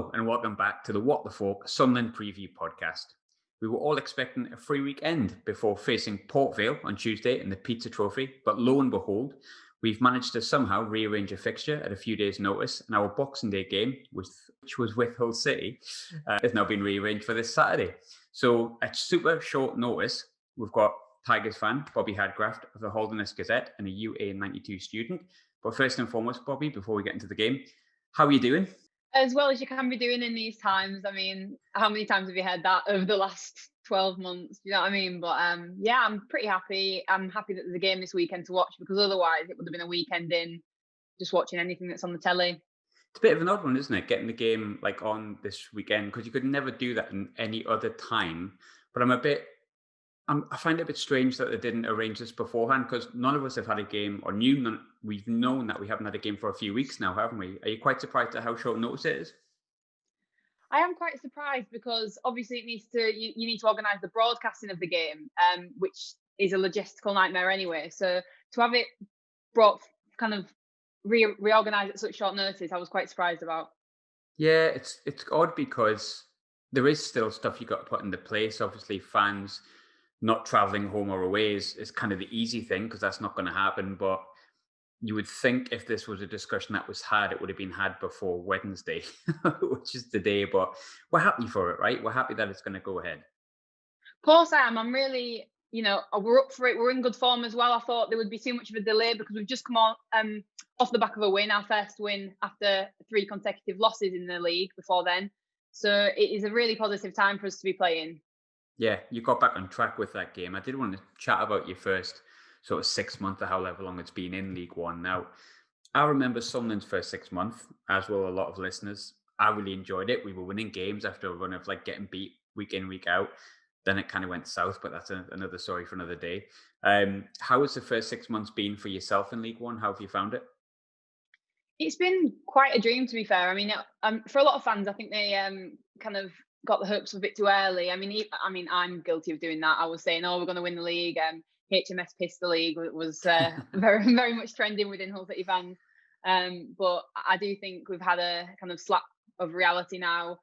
Hello and welcome back to the What the Falk Sunderland Preview Podcast. We were all expecting a free weekend before facing Port Vale on Tuesday in the Pizza Trophy, but lo and behold, we've managed to somehow rearrange a fixture at a few days' notice, and our Boxing Day game, which was with Hull City, has now been rearranged for this Saturday. So at super short notice, we've got Tigers fan Bobbi Hadcraft of the Holderness Gazette and a UA92 student. But first and foremost, Bobbi, before we get into the game, how are you doing? As well as you can be doing in these times. I mean, how many times have you heard that over the last 12 months? You know what I mean? But yeah, I'm pretty happy. I'm happy that there's a game this weekend to watch, because otherwise it would have been a weekend in just watching anything that's on the telly. It's a bit of an odd one, isn't it? Getting the game like on this weekend, because you could never do that in any other time. But I find it a bit strange that they didn't arrange this beforehand, because none of us have had a game, or we've known that we haven't had a game for a few weeks now, haven't we? Are you quite surprised at how short notice it is? I am quite surprised, because obviously you need to organise the broadcasting of the game, which is a logistical nightmare anyway. So to have it brought kind of reorganised at such short notice, I was quite surprised about. Yeah, it's odd because there is still stuff you got to put into place. Obviously, fans not traveling home or away is kind of the easy thing, because that's not going to happen. But you would think if this was a discussion that was had, it would have been had before Wednesday, which is today. But we're happy for it, right? We're happy that it's going to go ahead. Of course I am. I'm really, we're up for it. We're in good form as well. I thought there would be too much of a delay, because we've just come on off the back of a win, our first win after 3 consecutive losses in the league before then. So it is a really positive time for us to be playing. Yeah, you got back on track with that game. I did want to chat about your first sort of 6 months, or however long it's been in League One. Now, I remember Sunderland's first 6 months, as will a lot of listeners. I really enjoyed it. We were winning games after a run of like getting beat week in, week out. Then it kind of went south, but that's another story for another day. How has the first 6 months been for yourself in League One? How have you found it? It's been quite a dream, to be fair. I mean, for a lot of fans, I think they kind of got the hopes a bit too early. I mean, I'm guilty of doing that. I was saying, "Oh, we're going to win the league." HMS pissed the league. It was very, very much trending within Hull City fans. But I do think we've had a kind of slap of reality now.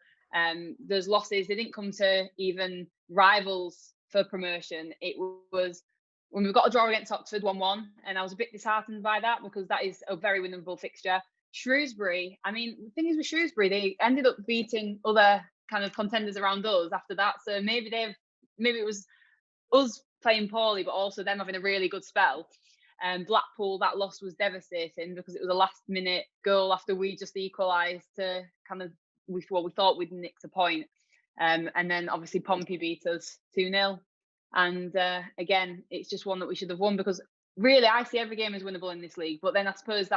Those losses, they didn't come to even rivals for promotion. It was when we got a draw against Oxford 1-1, and I was a bit disheartened by that, because that is a very winnable fixture. Shrewsbury, I mean, the thing is with Shrewsbury, they ended up beating other kind of contenders around us after that. So maybe it was us playing poorly, but also them having a really good spell. Blackpool, that loss was devastating, because it was a last-minute goal after we just equalised to kind of, we thought we'd nicked a point. And then obviously Pompey beat us 2-0. And again, it's just one that we should have won, because really I see every game as winnable in this league. But then I suppose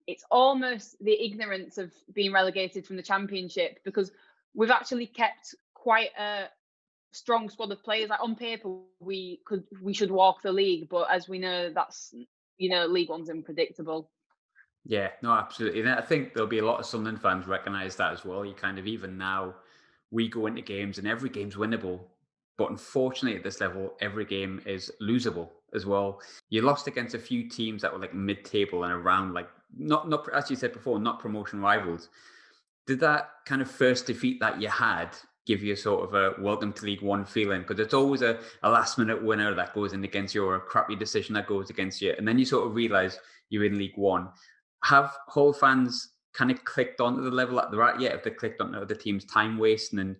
it's almost the ignorance of being relegated from the Championship, because we've actually kept quite a strong squad of players. Like on paper, we should walk the league, but as we know, that's League One's unpredictable. Yeah, no, absolutely. And I think there'll be a lot of Sunderland fans recognise that as well. You kind of, even now, we go into games and every game's winnable. But unfortunately, at this level, every game is losable as well. You lost against a few teams that were like mid-table and around, like not as you said before, not promotion rivals. Did that kind of first defeat that you had give you sort of a welcome to League One feeling? Because it's always a last-minute winner that goes in against you, or a crappy decision that goes against you, and then you sort of realise you're in League One. Have Hull fans kind of clicked onto the level that they're at yet? Have they clicked onto the team's time wasting and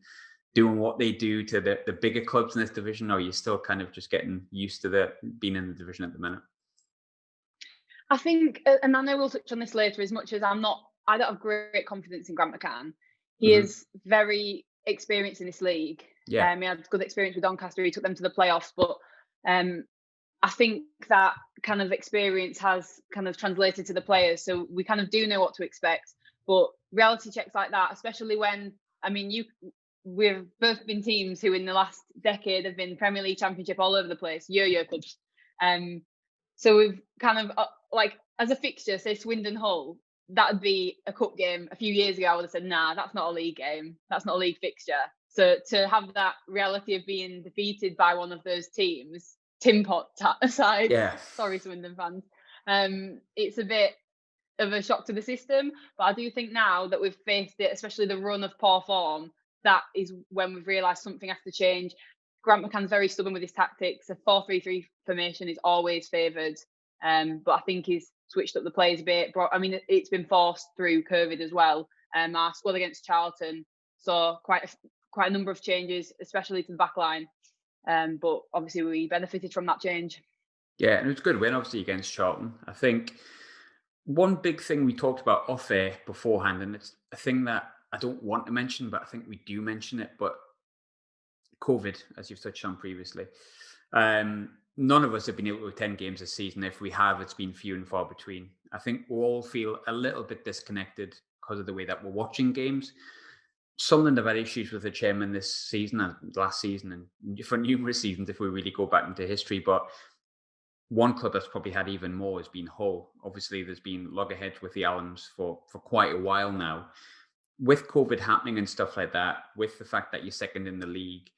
doing what they do to the bigger clubs in this division, or are you still kind of just getting used to being in the division at the minute? I think, and I know we'll touch on this later, as much as I don't have great confidence in Grant McCann. He is very experienced in this league. Yeah. He had good experience with Doncaster. He took them to the playoffs, but I think that kind of experience has kind of translated to the players. So we kind of do know what to expect. But reality checks like that, especially when, I mean, we've both been teams who in the last decade have been Premier League, Championship, all over the place, yo-yo clubs. So we've kind of, like, as a fixture, say Swindon Hull, that would be a cup game. A few years ago, I would have said, nah, that's not a league game. That's not a league fixture. So to have that reality of being defeated by one of those teams, Tim Pot aside, Yeah. sorry, Swindon fans, it's a bit of a shock to the system. But I do think now that we've faced it, especially the run of poor form, that is when we've realised something has to change. Grant McCann's very stubborn with his tactics. A 4-3-3 formation is always favoured, but I think he's switched up the players a bit. It's been forced through COVID as well. Our squad against Charlton saw quite a number of changes, especially to the back line. But obviously we benefited from that change. Yeah, and it was a good win, obviously, against Charlton. I think one big thing we talked about off air beforehand, and it's a thing that I don't want to mention, but I think we do mention it, but COVID, as you've touched on previously. None of us have been able to attend games this season. If we have, it's been few and far between. I think we all feel a little bit disconnected because of the way that we're watching games. Sunderland have had issues with the chairman this season and last season and for numerous seasons if we really go back into history. But one club that's probably had even more has been Hull. Obviously, there's been loggerheads with the Allens for quite a while now. With COVID happening and stuff like that, with the fact that you're second in the league,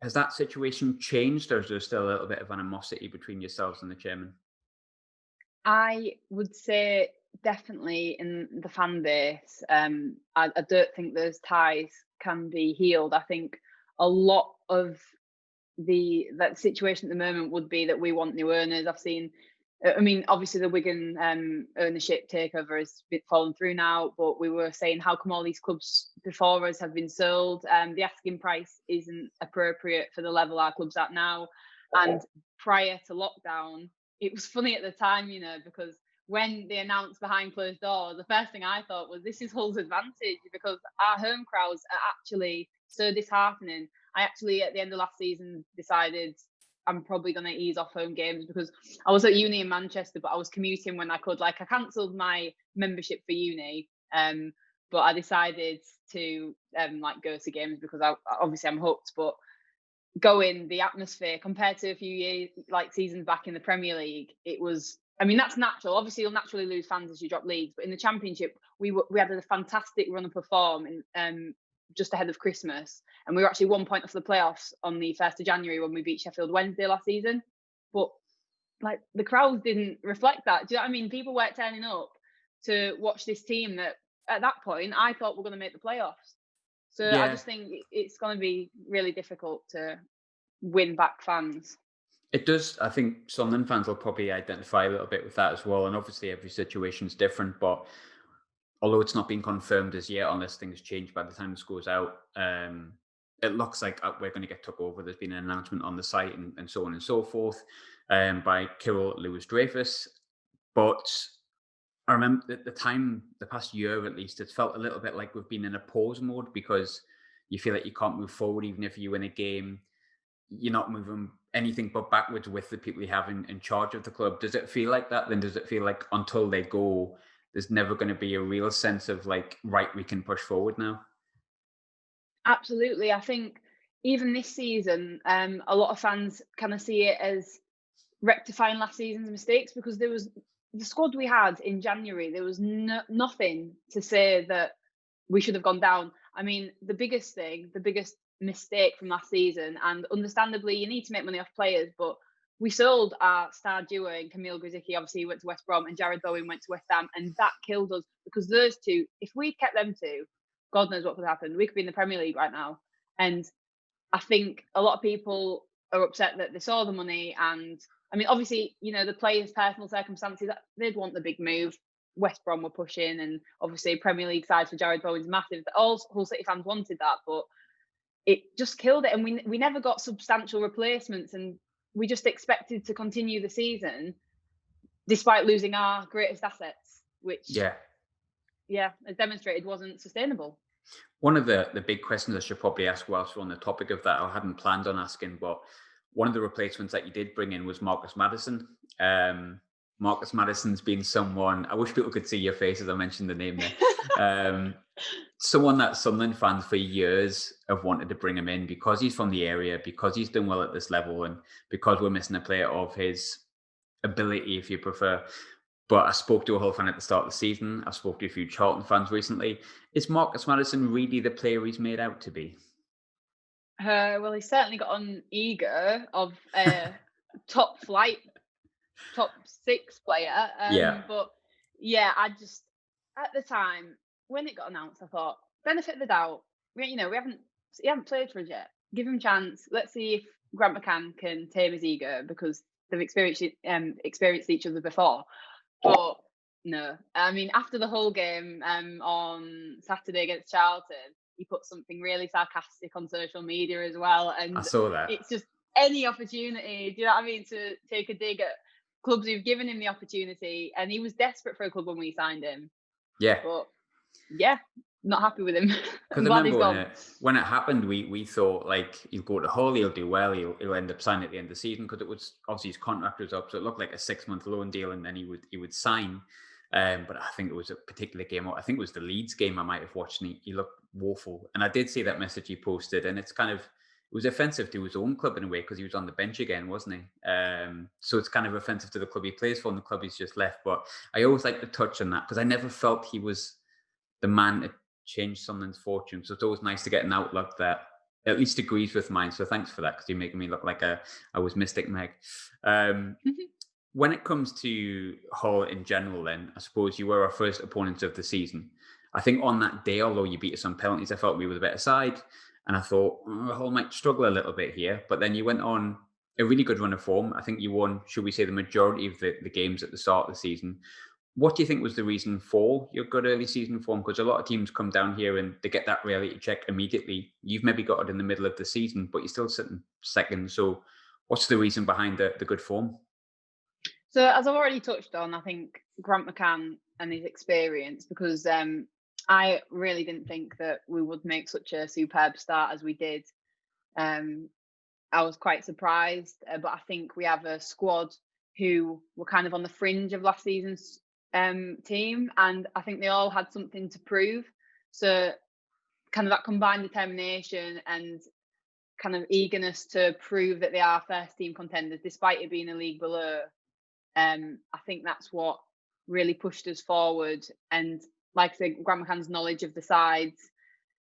has that situation changed, or is there still a little bit of animosity between yourselves and the chairman? I would say definitely in the fan base. I don't think those ties can be healed. I think a lot of that situation at the moment would be that we want new owners. Obviously the Wigan ownership takeover has fallen through now, but we were saying, how come all these clubs before us have been sold? The asking price isn't appropriate for the level our club's at now. And prior to lockdown, it was funny at the time, because when they announced behind closed doors, the first thing I thought was, this is Hull's advantage, because our home crowds are actually so disheartening. I actually, at the end of last season, decided I'm probably going to ease off home games, because I was at uni in Manchester, but I was commuting when I could. I cancelled my membership for uni, but I decided to go to games because obviously I'm hooked. But the atmosphere compared to a few years, seasons back in the Premier League, it was. That's natural. Obviously, you'll naturally lose fans as you drop leagues, but in the Championship, we had a fantastic run of form in just ahead of Christmas, and we were actually 1 point off the playoffs on the 1st of January when we beat Sheffield Wednesday last season. But the crowds didn't reflect that. Do you know what I mean? People weren't turning up to watch this team that at that point I thought were going to make the playoffs. So yeah. I just think it's going to be really difficult to win back fans. It does. I think Sunderland fans will probably identify a little bit with that as well. And obviously every situation is different, but although it's not been confirmed as yet, unless things change by the time this goes out, it looks like we're going to get took over. There's been an announcement on the site and so on and so forth by Kirill Lewis-Dreyfus. But I remember at the time, the past year at least, it's felt a little bit like we've been in a pause mode, because you feel like you can't move forward. Even if you win a game, you're not moving anything but backwards with the people you have in charge of the club. Does it feel like that? Then does it feel like until they go, there's never going to be a real sense of right, we can push forward now? Absolutely. I think even this season, a lot of fans kind of see it as rectifying last season's mistakes, because there was the squad we had in January, there was nothing to say that we should have gone down. The biggest mistake from last season, and understandably you need to make money off players, but we sold our star duo in Kamil Grzycki. Obviously he went to West Brom, and Jared Bowen went to West Ham, and that killed us, because those two, if we kept them two, God knows what could happen. We could be in the Premier League right now. And I think a lot of people are upset that they saw the money, and obviously, the players' personal circumstances, they'd want the big move. West Brom were pushing, and obviously Premier League side for Jared Bowen's massive. All Hull City fans wanted that, but it just killed it, and we never got substantial replacements, and we just expected to continue the season despite losing our greatest assets, which as demonstrated, wasn't sustainable. One of the big questions I should probably ask whilst we're on the topic of that, I hadn't planned on asking, but one of the replacements that you did bring in was Marcus Maddison. Marcus Maddison's been someone, I wish people could see your face as I mentioned the name there. Someone that Sunderland fans for years have wanted to bring him in, because he's from the area, because he's done well at this level, and because we're missing a player of his ability, if you prefer. But I spoke to a Hull fan at the start of the season. I spoke to a few Charlton fans recently. Is Marcus Maddison really the player he's made out to be? Well, he's certainly got an ego of a top 6 player. But yeah, I just at the time when it got announced, I thought benefit of the doubt. We haven't he haven't played for us yet. Give him a chance. Let's see if Grant McCann can tame his ego because they've experienced each other before. But no, I mean after the whole game on Saturday against Charlton, he put something really sarcastic on social media as well, I and saw that. it's just any opportunity. Do you know what I mean? To take a dig at clubs who've given him the opportunity, and he was desperate for a club when we signed him. Yeah. But yeah, not happy with him. Because I'm I glad he's remember gone. when it happened, we thought like he'll go to Hull, he'll do well, he'll end up signing at the end of the season because it was obviously his contract was up, so it looked like a 6-month loan deal, and then he would sign. But I think it was a particular game. I think it was the Leeds game I might have watched, and he looked woeful. And I did see that message he posted, and it's kind of it was offensive to his own club in a way because he was on the bench again, wasn't he? So it's kind of offensive to the club he plays for and the club he's just left. But I always like to touch on that because I never felt he was the man to change someone's fortune. So it's always nice to get an outlook that at least agrees with mine. So thanks for that because you're making me look like I was Mystic Meg. When it comes to Hull in general, then I suppose you were our first opponent of the season. I think on that day, although you beat us on penalties, I felt we were the better side. And I thought, Hull might struggle a little bit here. But then you went on a really good run of form. I think you won, should we say, the majority of the games at the start of the season. What do you think was the reason for your good early season form? Because a lot of teams come down here and they get that reality check immediately. You've maybe got it in the middle of the season, but you're still sitting second. So what's the reason behind the good form? So as I've already touched on, I think Grant McCann and his experience, because I really didn't think that we would make such a superb start as we did. I was quite surprised, but I think we have a squad who were kind of on the fringe of last season's team, and I think they all had something to prove. So kind of that combined determination and kind of eagerness to prove that they are first team contenders, despite it being a league below. I think that's what really pushed us forward. And like I said, Grant McCann's knowledge of the sides.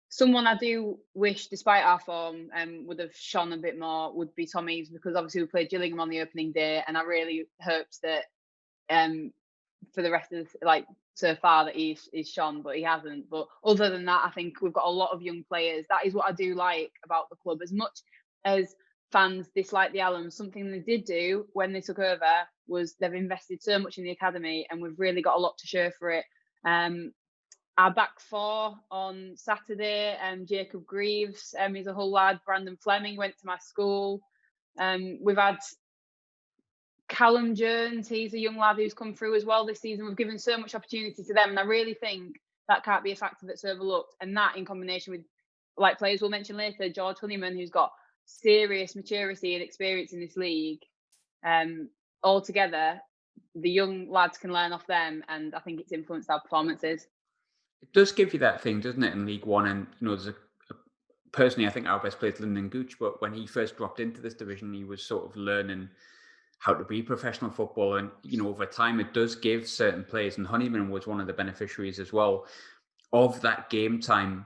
Someone I do wish, despite our form, would have shone a bit more would be Tommy's, because obviously we played Gillingham on the opening day, and I really hoped that for the rest of so far that he's shone, but he hasn't. But other than that, I think we've got a lot of young players. That is what I do like about the club. As much as fans dislike the Allams, something they did do when they took over was they've invested so much in the academy, and we've really got a lot to show for it. Our back four on Saturday, Jacob Greaves, he's a Hull lad. Brandon Fleming went to my school. We've had Callum Jones, he's a young lad who's come through as well this season. We've given so much opportunity to them, and I really think that can't be a factor that's overlooked. And that, in combination with, like players we'll mention later, George Honeyman, who's got serious maturity and experience in this league, all together, the young lads can learn off them, and I think it's influenced our performances. It does give you that thing, doesn't it, in League One? And, there's personally, I think our best player is Lyndon Gooch, but when he first dropped into this division, he was sort of learning how to be professional football. And, over time, it does give certain players, and Honeyman was one of the beneficiaries as well, of that game time.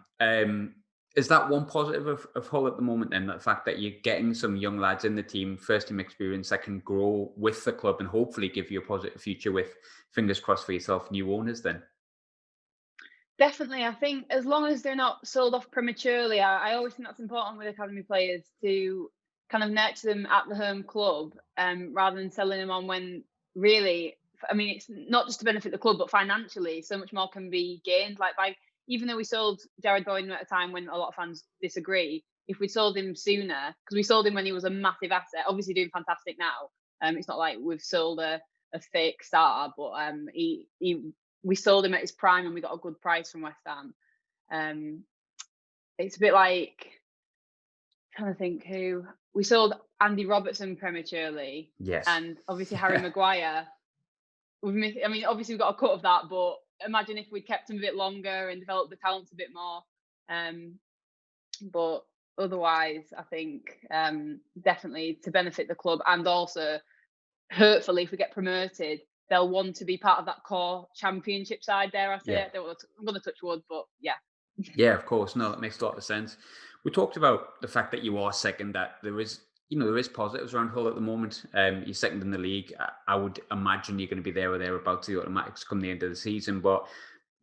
Is that one positive of Hull at the moment then, the fact that you're getting some young lads in the team, first team experience that can grow with the club and hopefully give you a positive future with, fingers crossed for yourself, new owners then? Definitely. I think as long as they're not sold off prematurely, I always think that's important with academy players to kind of nurture them at the home club, rather than selling them on when really, I mean, it's not just to benefit the club, but financially, so much more can be gained. Like even though we sold Jared Boyden at a time when a lot of fans disagree, if we sold him sooner, because we sold him when he was a massive asset, obviously doing fantastic now. It's not like we've sold a fake star, but we sold him at his prime and we got a good price from West Ham. It's a bit like, I'm trying to think who we sold. Andy Robertson prematurely, yes, and obviously Harry Maguire. I mean, obviously we've got a cut of that, but imagine if we'd kept him a bit longer and developed the talents a bit more. But otherwise, I think definitely to benefit the club, and also hopefully if we get promoted, they'll want to be part of that core championship side, dare I say it. I'm going to touch wood, but yeah. Yeah, of course. No, that makes a lot of sense. We talked about the fact that you are second, that there is there is positives around Hull at the moment. You're second in the league. I would imagine you're going to be there or thereabouts the automatics come the end of the season. But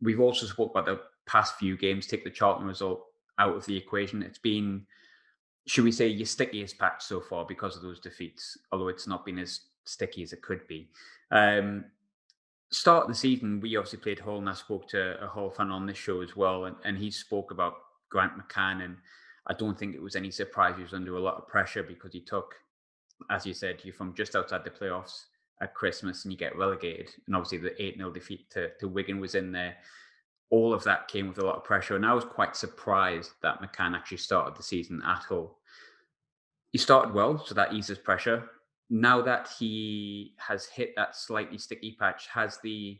we've also spoke about the past few games. Take the Charlton result out of the equation. It's been, should we say, your stickiest patch so far because of those defeats, although it's not been as sticky as it could be. Start of the season, we obviously played Hull, and I spoke to a Hull fan on this show as well, and he spoke about Grant McCann, and I don't think it was any surprise he was under a lot of pressure because he took, as you said, you're from just outside the playoffs at Christmas and you get relegated, and obviously the 8-0 defeat to Wigan was in there. All of that came with a lot of pressure, and I was quite surprised that McCann actually started the season at Hull. He started well, so that eases pressure. Now that he has hit that slightly sticky patch, has the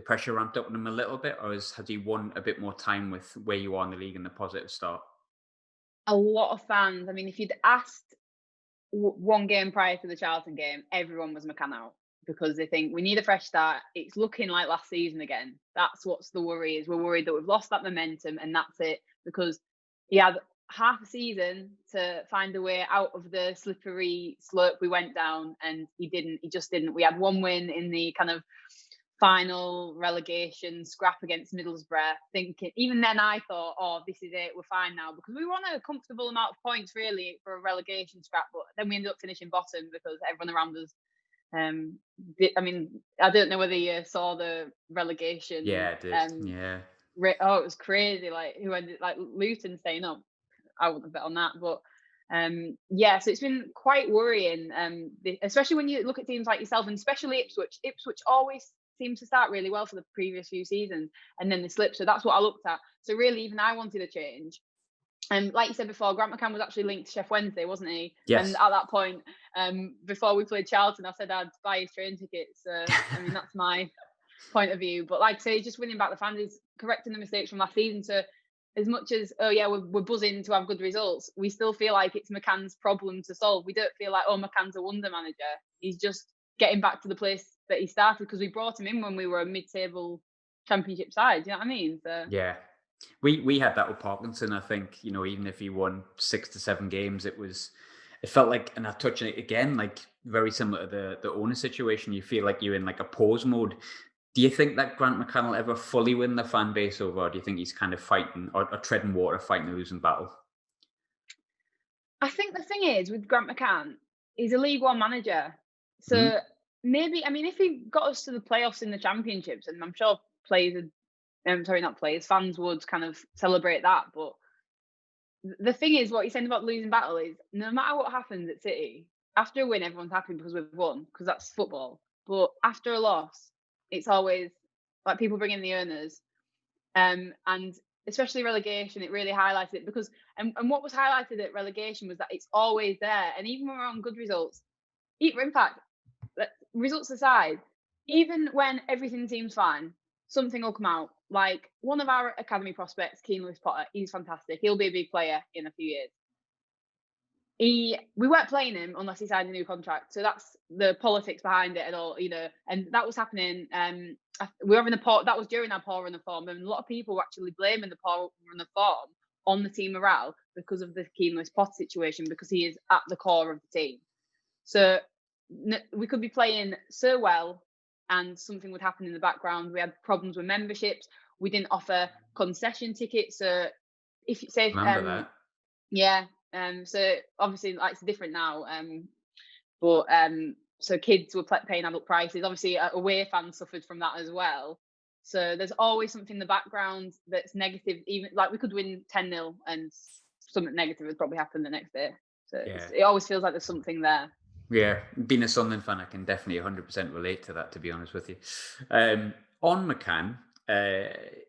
pressure ramped up on him a little bit, or has he won a bit more time with where you are in the league and the positive start? A lot of fans, I mean, if you'd asked one game prior to the Charlton game, everyone was McCann out because they think we need a fresh start. It's looking like last season again. That's what's the worry is. We're worried that we've lost that momentum and that's it, because he had half a season to find a way out of the slippery slope we went down, and he didn't. He just didn't. We had one win in the kind of final relegation scrap against Middlesbrough, thinking, even then I thought, oh, this is it, we're fine now, because we won a comfortable amount of points really for a relegation scrap, but then we ended up finishing bottom because everyone around us, I mean, I don't know whether you saw the relegation. Yeah, I did. Yeah. Oh, it was crazy, like who ended, like Luton staying up. I wouldn't have bet on that, but yeah, so it's been quite worrying, especially when you look at teams like yourself, and especially Ipswich always seems to start really well for the previous few seasons and then they slip. So that's what I looked at. So really, even I wanted a change. And like you said before, Grant McCann was actually linked to Chef Wednesday, wasn't he? Yes. And at that point, before we played Charlton, I said I'd buy his train tickets. I mean, that's my point of view. But like I say, just winning back the fans is correcting the mistakes from last season. So as much as, oh yeah, we're buzzing to have good results, we still feel like it's McCann's problem to solve. We don't feel like, oh, McCann's a wonder manager. He's just getting back to the place that he started, because we brought him in when we were a mid-table championship side. Do you know what I mean? So Yeah. We had that with Parkinson. I think, even if he won 6 to 7 games, it felt like, and I touch on it again, like very similar to the owner situation. You feel like you're in like a pause mode. Do you think that Grant McCann will ever fully win the fan base over, or do you think he's kind of fighting or treading water, fighting a losing battle? I think the thing is with Grant McCann, he's a League One manager. Mhm. So maybe, I mean, if he got us to the playoffs in the championships, and I'm sure players, sorry, not players, fans would kind of celebrate that. But the thing is, what you're saying about losing battle is, no matter what happens at City, after a win, everyone's happy because we've won, because that's football. But after a loss, it's always like people bring in the owners, and especially relegation, it really highlighted it, because and what was highlighted at relegation was that it's always there, and even when we're on good results, in fact, results aside, even when everything seems fine, something will come out. Like one of our academy prospects, Keane Lewis Potter, he's fantastic. He'll be a big player in a few years. We weren't playing him unless he signed a new contract. So that's the politics behind it and all, and that was happening. We were having that was during our poor run of form, and a lot of people were actually blaming the poor run of form on the team morale because of the Keane Lewis Potter situation, because he is at the core of the team. So we could be playing so well and something would happen in the background. We had problems with memberships. We didn't offer concession tickets. So if you say, Remember that? yeah, so obviously like it's different now. But so kids were paying adult prices. Obviously, away fans suffered from that as well. So there's always something in the background that's negative. Even like we could win 10-0 and something negative would probably happen the next day. So Yeah. it always feels like there's something there. Yeah, being a Sunderland fan, I can definitely 100% relate to that, to be honest with you. On McCann,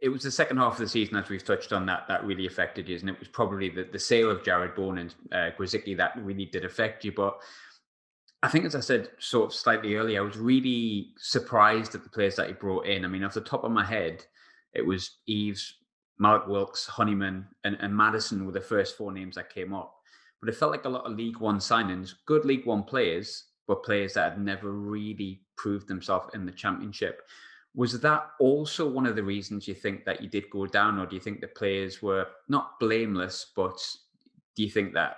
it was the second half of the season, as we've touched on, that really affected you, and it was probably the sale of Jared Bourne and Grzycki that really did affect you. But I think, as I said sort of slightly earlier, I was really surprised at the players that he brought in. I mean, off the top of my head, it was Eves, Mark Wilkes, Honeyman, and Maddison were the first 4 names that came up. But it felt like a lot of League One signings, good League One players, but players that had never really proved themselves in the Championship. Was that also one of the reasons you think that you did go down, or do you think the players were not blameless, but do you think that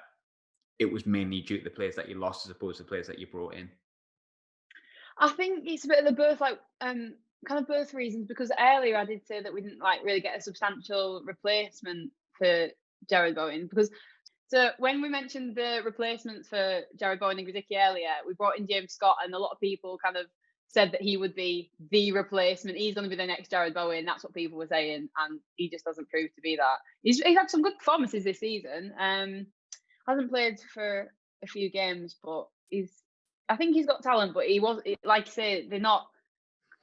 it was mainly due to the players that you lost as opposed to the players that you brought in? I think it's a bit of the both, like, kind of both reasons, because earlier I did say that we didn't like really get a substantial replacement for Jared Bowen. Because so when we mentioned the replacements for Jared Bowen and Grzycki earlier, we brought in James Scott, and a lot of people kind of said that he would be the replacement. He's going to be the next Jared Bowen. That's what people were saying, and he just doesn't prove to be that. He's had some good performances this season. Hasn't played for a few games, but I think he's got talent. But like I say, they're not.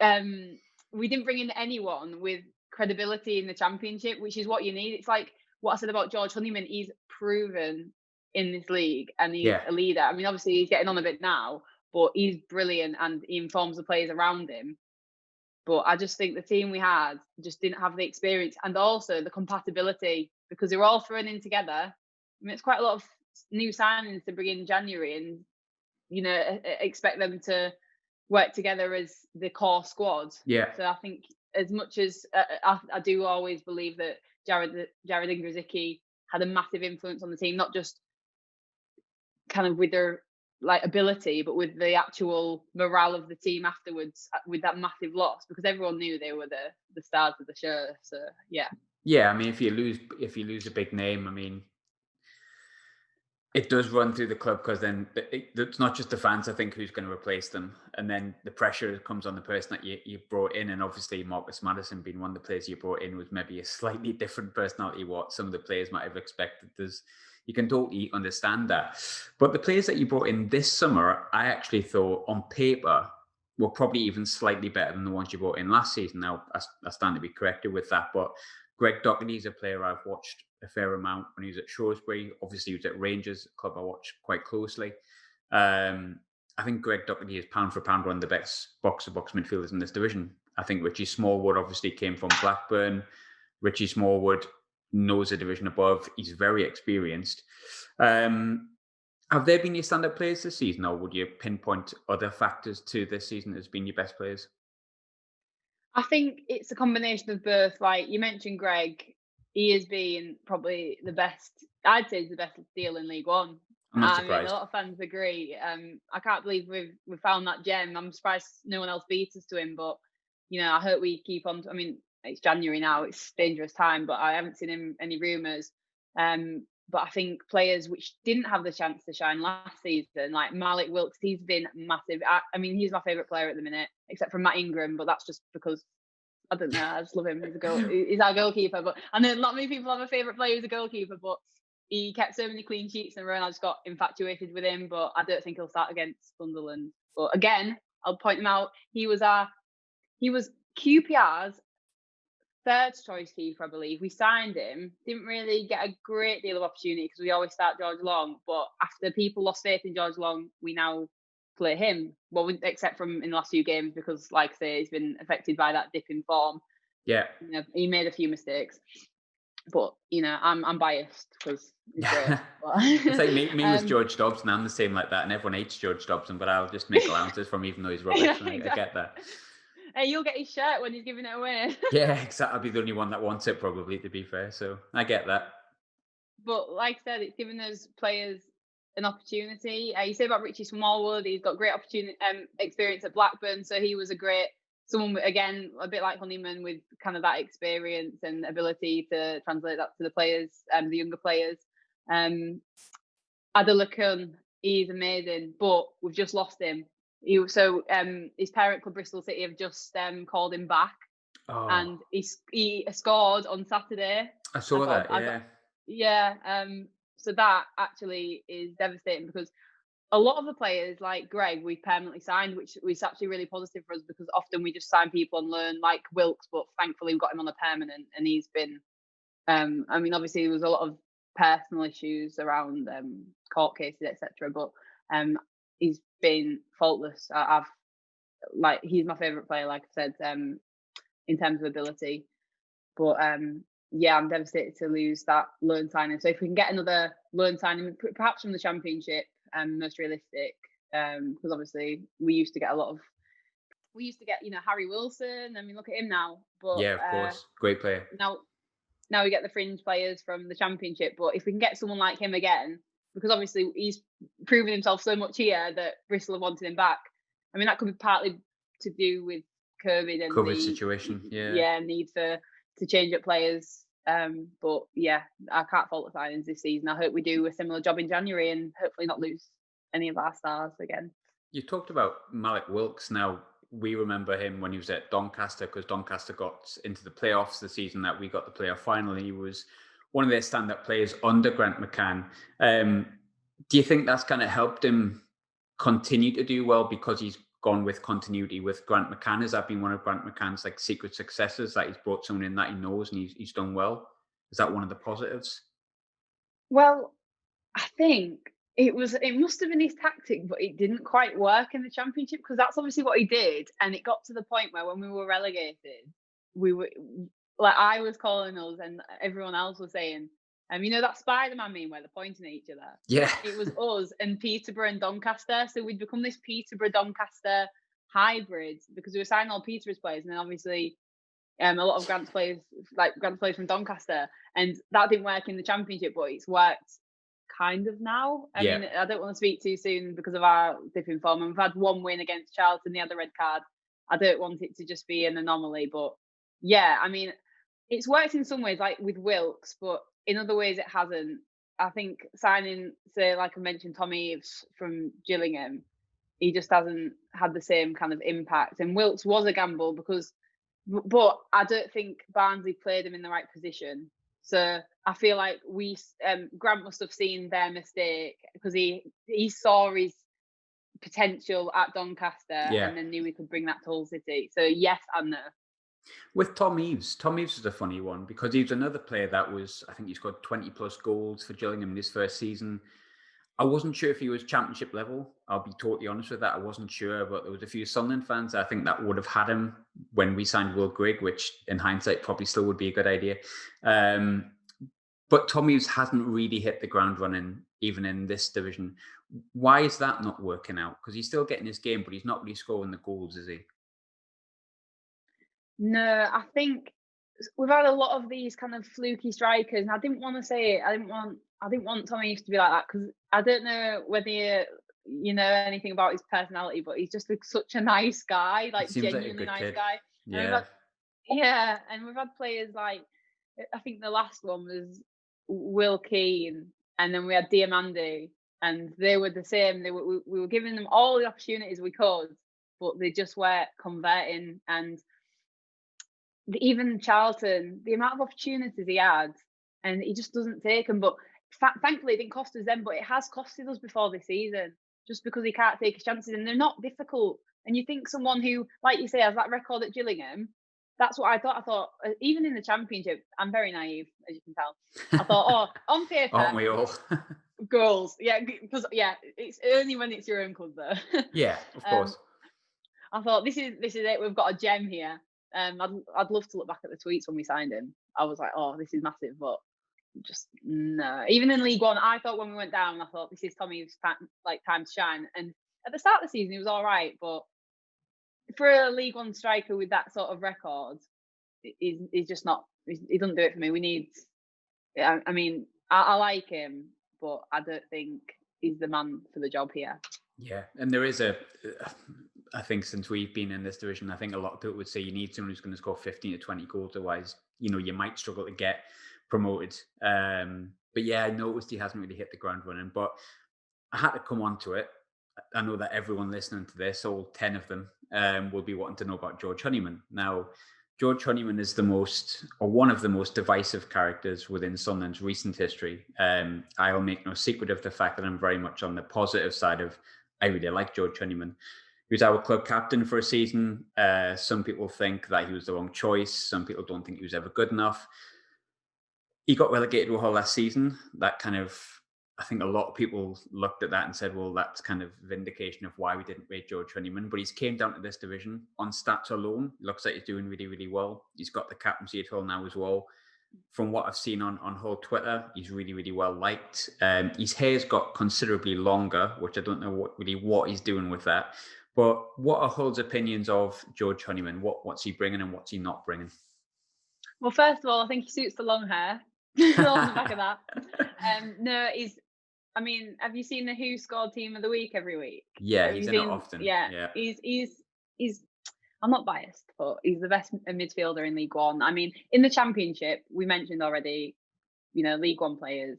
We didn't bring in anyone with credibility in the Championship, which is what you need. It's like what I said about George Honeyman. He's proven in this league, and he's a leader. I mean, obviously he's getting on a bit now, but he's brilliant and he informs the players around him. But I just think the team we had just didn't have the experience and also the compatibility, because they were all thrown in together. I mean, it's quite a lot of new signings to bring in January, and expect them to work together as the core squad. Yeah. So I think, as much as I do always believe that Jared and Grzycki had a massive influence on the team, not just kind of with their like ability, but with the actual morale of the team afterwards, with that massive loss, because everyone knew they were the stars of the show. So yeah. I mean, if you lose a big name, I mean, it does run through the club, because then it's not just the fans, I think, who's going to replace them. And then the pressure comes on the person that you brought in. And obviously Marcus Maddison being one of the players you brought in was maybe a slightly different personality what some of the players might have expected. You can totally understand that. But the players that you brought in this summer, I actually thought on paper were probably even slightly better than the ones you brought in last season. Now, I stand to be corrected with that, but Greg Doherty is a player I've watched a fair amount when he was at Shrewsbury. Obviously, he was at Rangers, a club I watched quite closely. I think Greg Doherty is pound for pound one of the best box-to-box midfielders in this division. I think Richie Smallwood obviously came from Blackburn. Richie Smallwood knows the division above. He's very experienced. Have there been your standout players this season, or would you pinpoint other factors to this season as being your best players? I think it's a combination of both. Like you mentioned, Greg, he has been probably the best. I'd say he's the best deal in League One. I'm not I mean, surprised. a lot of fans agree. I can't believe we've found that gem. I'm surprised no one else beat us to him. But I hope we keep on. I mean, it's January now; it's dangerous time. But I haven't seen any rumours. But I think players which didn't have the chance to shine last season, like Malik Wilkes, he's been massive. I mean, he's my favourite player at the minute, except for Matt Ingram. But that's just because I don't know. I just love him. He's our goalkeeper. But I know not many people have a favourite player who's a goalkeeper, but he kept so many clean sheets in a row, and I just got infatuated with him. But I don't think he'll start against Sunderland. But again, I'll point him out. He was QPR's third choice keeper, I believe. We signed him. Didn't really get a great deal of opportunity because we always start George Long. But after people lost faith in George Long, we now play him. Well, except from in the last few games, because, like I say, he's been affected by that dip in form. Yeah, he made a few mistakes. But I'm biased because he's great. It's like me with George Dobson. I'm the same like that, and everyone hates George Dobson, but I'll just make allowances from even though he's rubbish. Yeah, Exactly. I get that. Hey, you'll get his shirt when he's giving it away. Yeah, exactly. I'll be the only one that wants it, probably, to be fair. So I get that. But like I said, it's given those players an opportunity. You say about Richie Smallwood, he's got great opportunity, experience at Blackburn, so he was someone again a bit like Honeyman, with kind of that experience and ability to translate that to the players, the younger players. Adelakun, he's amazing, but we've just lost him. His parent club Bristol City have just called him back, and he scored on Saturday. I saw that. So that actually is devastating, because a lot of the players like Greg we've permanently signed, which was actually really positive for us, because often we just sign people on loan like Wilkes, but thankfully we got him on a permanent, and he's been I mean, obviously there was a lot of personal issues around court cases, etc., but he's been faultless. He's my favourite player, like I said, in terms of ability. But I'm devastated to lose that loan signing. So if we can get another loan signing, perhaps from the Championship, most realistic, because obviously we used to get Harry Wilson. I mean, look at him now. But yeah, of course, great player. Now we get the fringe players from the Championship. But if we can get someone like him again, because obviously he's proven himself so much here that Bristol have wanted him back. I mean, that could be partly to do with COVID and COVID the situation, yeah. need for to change up players. But yeah, I can't fault the signings this season. I hope we do a similar job in January and hopefully not lose any of our stars again. You talked about Malik Wilkes. Now, we remember him when he was at Doncaster, because Doncaster got into the playoffs the season that we got the playoff final. He was one of their stand-up players under Grant McCann. Do you think that's kind of helped him continue to do well because he's gone with continuity with Grant McCann? Has that been one of Grant McCann's like secret successes, that he's brought someone in that he knows and he's done well? Is that one of the positives? Well, I think it must have been his tactic, but it didn't quite work in the Championship, because that's obviously what he did, and it got to the point where when we were relegated, we were like, I was calling us and everyone else was saying, you know that Spider-Man meme where they're pointing at each other? Yeah. It was us and Peterborough and Doncaster, so we'd become this Peterborough-Doncaster hybrid because we were signing all Peterborough's players, and then obviously a lot of Grant's players from Doncaster, and that didn't work in the Championship, but it's worked kind of now. I Yeah. mean, I don't want to speak too soon because of our dip in form, and we've had one win against Charlton, the other red card. I don't want it to just be an anomaly, but yeah, I mean, it's worked in some ways, like with Wilkes, but in other ways it hasn't. I think signing, say, like I mentioned, Tommy Eaves from Gillingham, he just hasn't had the same kind of impact. And Wilkes was a gamble because, but I don't think Barnsley played him in the right position. So I feel like Grant must have seen their mistake because he saw his potential at Doncaster and then knew he could bring that to Hull City. So yes and no. With Tom Eaves is a funny one because he was another player that was, I think he scored 20 plus goals for Gillingham in his first season. I wasn't sure if he was Championship level. I'll be totally honest with that. I wasn't sure, but there was a few Sunderland fans I think that would have had him when we signed Will Grigg, which in hindsight probably still would be a good idea. But Tom Eaves hasn't really hit the ground running, even in this division. Why is that not working out? Because he's still getting his game, but he's not really scoring the goals, is he? No, I think we've had a lot of these kind of fluky strikers, and I didn't want to say it. I didn't want Tommy Eaves to be like that, because I don't know whether you know anything about his personality, but he's just such a nice guy, like genuinely nice kid. guy. Yeah. And we've had players like, I think the last one was Will Keane, and then we had Diamandi, and they were the same. We were giving them all the opportunities we could, but they just weren't converting. And even Charlton, the amount of opportunities he had, and he just doesn't take them. But thankfully, it didn't cost us them, but it has costed us before this season, just because he can't take his chances, and they're not difficult. And you think someone who, like you say, has that record at Gillingham, that's what I thought. I thought, even in the Championship, I'm very naive, as you can tell. I thought, oh, on paper, aren't we all? goals, yeah, because it's only when it's your own club though. Yeah, of course. I thought this is it. We've got a gem here. I'd love to look back at the tweets when we signed him. I was like, oh, this is massive, but just no. Even in League One, I thought when we went down, I thought this is Tommy's time to shine. And at the start of the season, he was all right, but for a League One striker with that sort of record, he's just not. He doesn't do it for me. We need. I mean, I like him, but I don't think he's the man for the job here. Yeah, and there is I think since we've been in this division, I think a lot of people would say you need someone who's going to score 15 to 20 goals. Otherwise, you might struggle to get promoted. But yeah, I noticed he hasn't really hit the ground running. But I had to come on to it. I know that everyone listening to this, all 10 of them, will be wanting to know about George Honeyman. Now, George Honeyman is one of the most divisive characters within Sunderland's recent history. I'll make no secret of the fact that I'm very much on the positive side of, I really like George Honeyman. He was our club captain for a season. Some people think that he was the wrong choice. Some people don't think he was ever good enough. He got relegated to Hull last season. That kind of, I think a lot of people looked at that and said, well, that's kind of vindication of why we didn't rate George Honeyman. But he's came down to this division on stats alone. Looks like he's doing really, really well. He's got the captaincy at Hull now as well. From what I've seen on Hull Twitter, he's really, really well liked. His hair's got considerably longer, which I don't know what he's doing with that. But what are Hull's opinions of George Honeyman? What's he bringing and what's he not bringing? Well, first of all, I think he suits the long hair. On the back of that. No, I mean, have you seen the Who Scored Team of the Week every week? Yeah, Have you he's in it seen? often. Yeah, Yeah. he's. I'm not biased, but he's the best midfielder in League One. I mean, in the Championship, we mentioned already, League One players.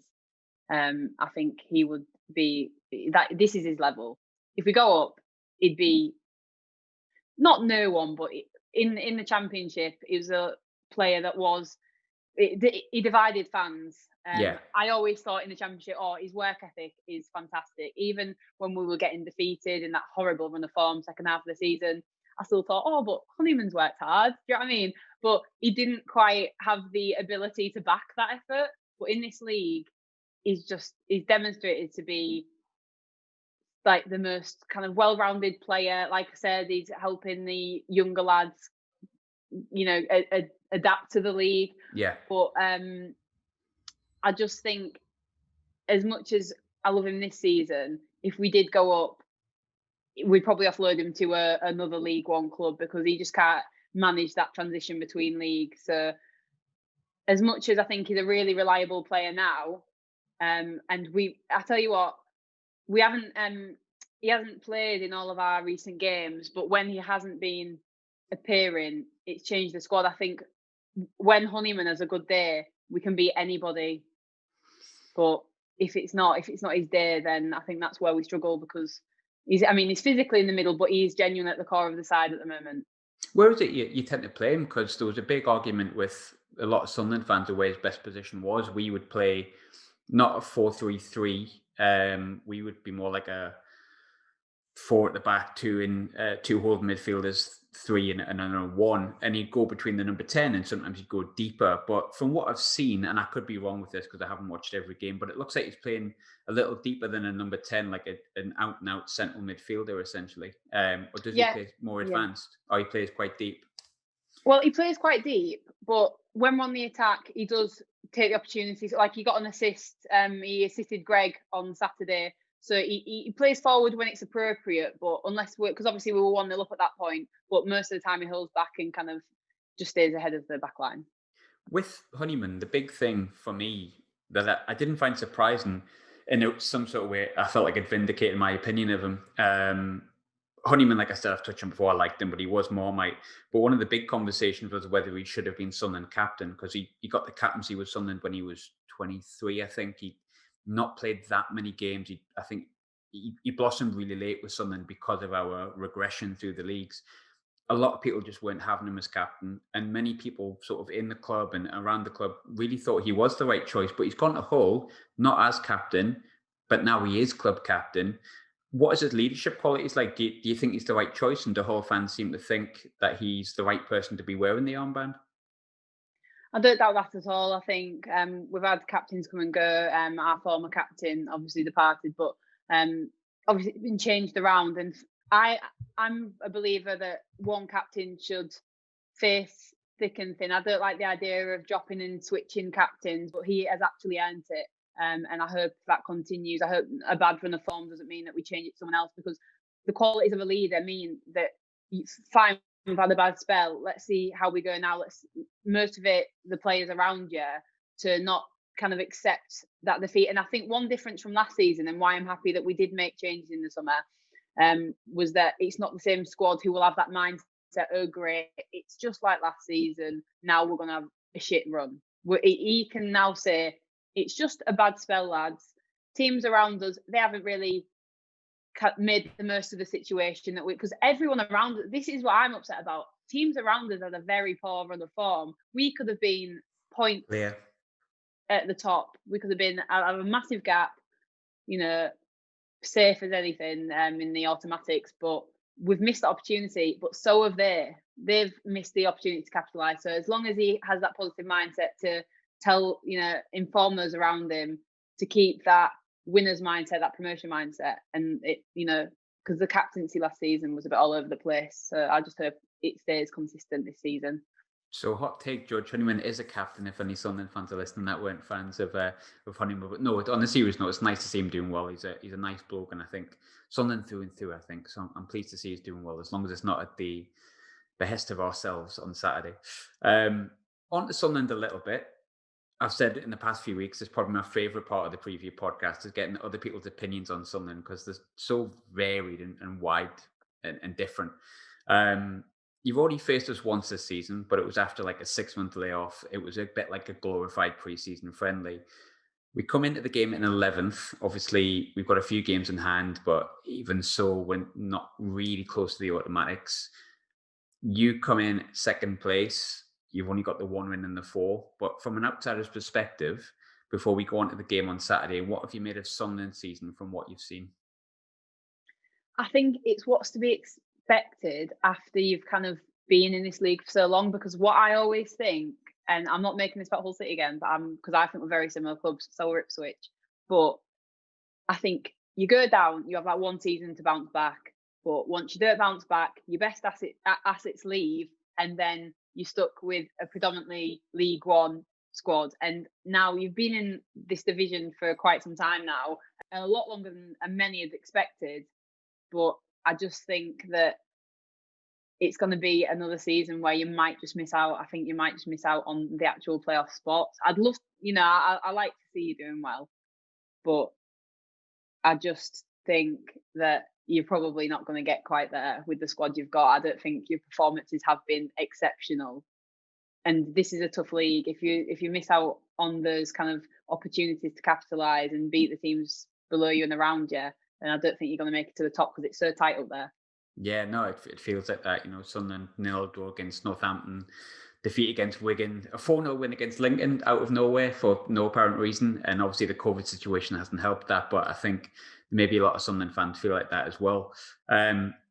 I think he would be that. This is his level. If we go up, he'd be not no one, but in the Championship, he was a player that was he divided fans. Yeah. I always thought in the Championship, oh, his work ethic is fantastic. Even when we were getting defeated in that horrible run of form second half of the season, I still thought, oh, but Honeyman's worked hard. Do you know what I mean? But he didn't quite have the ability to back that effort. But in this league, he's demonstrated to be like the most kind of well-rounded player. Like I said, he's helping the younger lads, adapt to the league. Yeah. But I just think, as much as I love him this season, if we did go up, we'd probably offload him to another League One club because he just can't manage that transition between leagues. So, as much as I think he's a really reliable player now, and I tell you what, we haven't he hasn't played in all of our recent games, but when he hasn't been appearing, it's changed the squad. I think when Honeyman has a good day, we can beat anybody. But if it's not his day, then I think that's where we struggle because he's physically in the middle, but he's genuine at the core of the side at the moment. Where is it you tend to play him? Because there was a big argument with a lot of Sunderland fans of where his best position was. We would play not a 4-3-3. We would be more like a four at the back, two holding midfielders, three and another one, and he'd go between the number 10 and sometimes he'd go deeper. But from what I've seen, and I could be wrong with this because I haven't watched every game, but it looks like he's playing a little deeper than a number 10, like an out and out central midfielder essentially. Or does he Yeah, play more yeah. advanced? Or he plays quite deep? Well, he plays quite deep, but when we're on the attack, he does take the opportunities. Like he got an assist. He assisted Greg on Saturday. So he plays forward when it's appropriate, but because obviously we were 1-0 up at that point, but most of the time he holds back and kind of just stays ahead of the back line. With Honeyman, the big thing for me that I didn't find surprising, in some sort of way, I felt like it vindicated my opinion of him. Honeyman, like I said, I've touched on before, I liked him, but he was Marmite. But one of the big conversations was whether he should have been Sunderland captain because he got the captaincy with Sunderland when he was 23, I think. He not played that many games. I think he blossomed really late with Sunderland because of our regression through the leagues. A lot of people just weren't having him as captain, and many people sort of in the club and around the club really thought he was the right choice. But he's gone to Hull, not as captain, but now he is club captain. What is his leadership qualities like? Do you think he's the right choice? And do Hull fans seem to think that he's the right person to be wearing the armband? I don't doubt that at all. I think we've had captains come and go. Our former captain obviously departed, but obviously it's been changed around. And I'm a believer that one captain should face thick and thin. I don't like the idea of dropping and switching captains, but he has actually earned it. And I hope that continues. I hope a bad run of form doesn't mean that we change it to someone else because the qualities of a leader mean that fine, we've had a bad spell. Let's see how we go now. Let's motivate the players around you to not kind of accept that defeat. And I think one difference from last season and why I'm happy that we did make changes in the summer was that it's not the same squad who will have that mindset, oh great, it's just like last season, now we're going to have a shit run. He can now say, it's just a bad spell, lads. Teams around us, they haven't really made the most of the situation because everyone around us, this is what I'm upset about. Teams around us had a very poor run of form. We could have been points at the top. We could have been out of a massive gap, safe as anything in the automatics, but we've missed the opportunity, but so have they. They've missed the opportunity to capitalise. So as long as he has that positive mindset to inform those around him to keep that winner's mindset, that promotion mindset, and because the captaincy last season was a bit all over the place. So I just hope it stays consistent this season. So hot take, George Honeyman is a captain. If any Sunderland fans are listening that weren't fans of Honeyman, but no, on a serious note, it's nice to see him doing well. He's a nice bloke, and I think Sunderland through and through. I think so. I'm pleased to see he's doing well, as long as it's not at the behest of ourselves on Saturday. On to Sunderland a little bit. I've said in the past few weeks, it's probably my favourite part of the preview podcast is getting other people's opinions on something because they're so varied and wide and different. Um, you've already faced us once this season, but it was after like a 6 month layoff. It was a bit like a glorified preseason friendly. We come into the game in 11th. Obviously, we've got a few games in hand, but even so, we're not really close to the automatics. You come in second place. You've only got the one win in the four. But from an outsider's perspective, before we go on to the game on Saturday, what have you made of Sunderland's season from what you've seen? I think it's what's to be expected after you've kind of been in this league for so long. Because what I always think, and I'm not making this about Hull City again, but because I think we're very similar clubs, so we're Ipswich. But I think you go down, you have that one season to bounce back. But once you don't bounce back, your best assets leave, and then you're stuck with a predominantly League One squad. And now you've been in this division for quite some time now, a lot longer than many had expected. But I just think that it's going to be another season where you might just miss out. I think you might just miss out on the actual playoff spots. I'd love, I like to see you doing well, but I just think that you're probably not going to get quite there with the squad you've got. I don't think your performances have been exceptional, and this is a tough league. If you miss out on those kind of opportunities to capitalise and beat the teams below you and around you, then I don't think you're going to make it to the top because it's so tight up there. Yeah, no, it feels like that. Sunderland 0 draw against Northampton, defeat against Wigan, a 4-0 win against Lincoln out of nowhere for no apparent reason. And obviously the COVID situation hasn't helped that, but I think maybe a lot of Sunderland fans feel like that as well.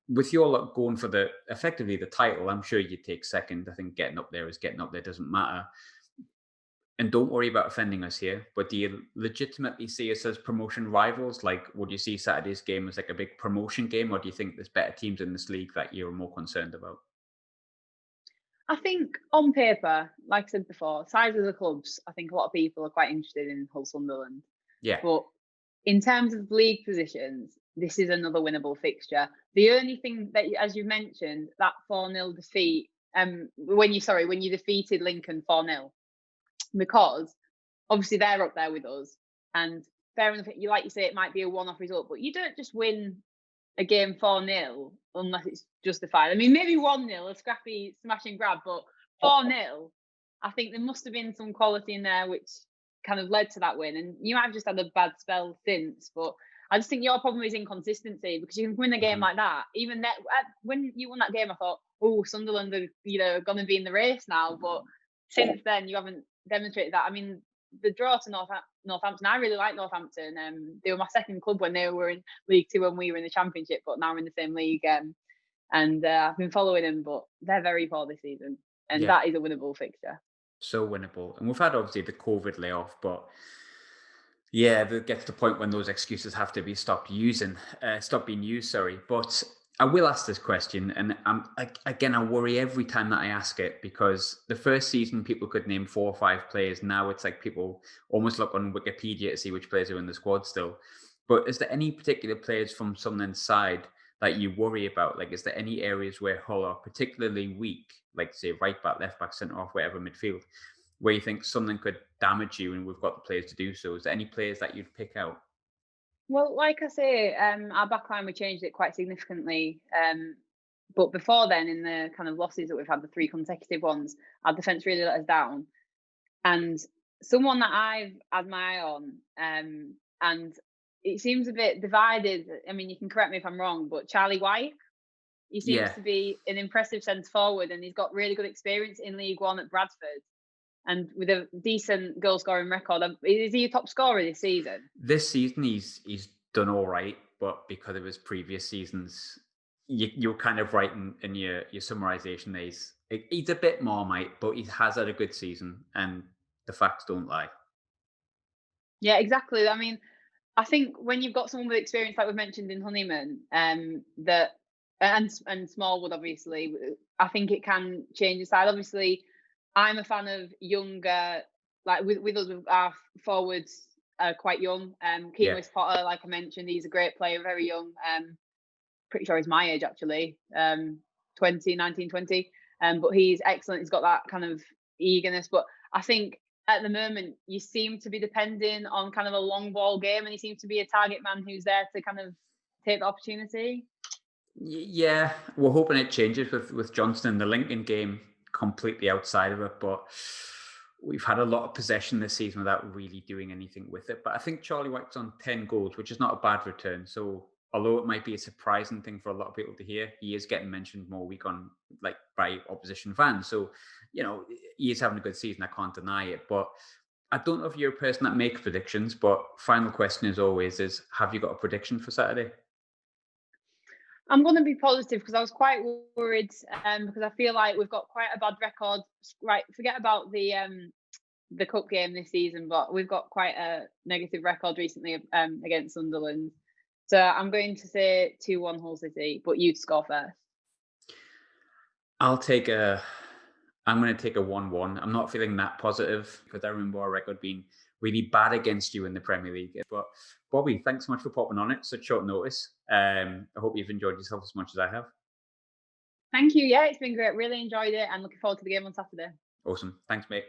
With your lot going for effectively the title, I'm sure you'd take second. I think getting up there is getting up there, doesn't matter. And don't worry about offending us here, but do you legitimately see us as promotion rivals? Like, would you see Saturday's game as like a big promotion game, or do you think there's better teams in this league that you're more concerned about? I think on paper, like I said before, size of the clubs, I think a lot of people are quite interested in Hull Sunderland. Yeah, But in terms of league positions, this is another winnable fixture. The only thing that, as you mentioned, that 4-0 defeat, when you defeated Lincoln 4-0, because obviously they're up there with us. And fair enough, like you say, it might be a one-off result, but you don't just win a game 4-0 unless it's justified. I mean, maybe 1-0, a scrappy smash and grab, but 4-0, I think there must have been some quality in there which kind of led to that win. And you might have just had a bad spell since, but I just think your problem is inconsistency, because you can win a game like that. Even that, when you won that game, I thought, oh, Sunderland are going to be in the race now. But since then, you haven't demonstrated that. I mean, the draw to Northampton, I really like Northampton. They were my second club when they were in League Two when we were in the Championship, but now we're in the same league. And I've been following them, but they're very poor this season, and yeah, that is a winnable fixture. so winnable. And we've had obviously the COVID layoff, but yeah, that gets to the point when those excuses have to be stop being used. Sorry, but I will ask this question, and again, I worry every time that I ask it because the first season people could name 4 or 5 players. Now it's like people almost look on Wikipedia to see which players are in the squad still. But is there any particular players from Sunderland's side that you worry about? Like, is there any areas where Hull are particularly weak, like say right back, left back, centre off, whatever midfield, where you think something could damage you and we've got the players to do so? Is there any players that you'd pick out? Well, like I say, our backline, we changed it quite significantly. But before then, in the kind of losses that we've had, the 3 consecutive ones, our defence really let us down. And someone that I've had my eye on, and it seems a bit divided. I mean, you can correct me if I'm wrong, but Charlie White, he seems Yeah, to be an impressive centre forward, and he's got really good experience in League One at Bradford, and with a decent goal scoring record. Is he a top scorer this season? this season he's done all right, but because of his previous seasons, you're kind of right in your summarization. There, he's a bit Marmite, but he has had a good season, and the facts don't lie. Yeah, exactly. I mean, I think when you've got someone with experience, like we've mentioned in Honeyman, that and Smallwood, obviously, I think it can change the side. Obviously, I'm a fan of younger, like with us, with our forwards are quite young. Keane Yeah, Lewis Potter, like I mentioned, he's a great player, very young. Pretty sure he's my age actually, 20, 19, 20. But he's excellent. He's got that kind of eagerness. But I think at the moment, you seem to be depending on kind of a long ball game, and he seems to be a target man who's there to kind of take the opportunity. Yeah, we're hoping it changes with Johnston. The Lincoln game completely outside of it, but we've had a lot of possession this season without really doing anything with it. But I think Charlie White's on 10 goals, which is not a bad return. So although it might be a surprising thing for a lot of people to hear, he is getting mentioned more week on like by opposition fans. So, he is having a good season. I can't deny it. But I don't know if you're a person that makes predictions, but final question is always is have you got a prediction for Saturday? I'm going to be positive because I was quite worried because I feel like we've got quite a bad record. Right, forget about the cup game this season, but we've got quite a negative record recently against Sunderland. So I'm going to say 2-1 Hull City, but you'd score first. I'll take a. I'm going to take a 1-1. I'm not feeling that positive because I remember our record being really bad against you in the Premier League. But Bobby, thanks so much for popping on it. Such short notice. I hope you've enjoyed yourself as much as I have. Thank you. Yeah, it's been great. Really enjoyed it and looking forward to the game on Saturday. Awesome. Thanks, mate.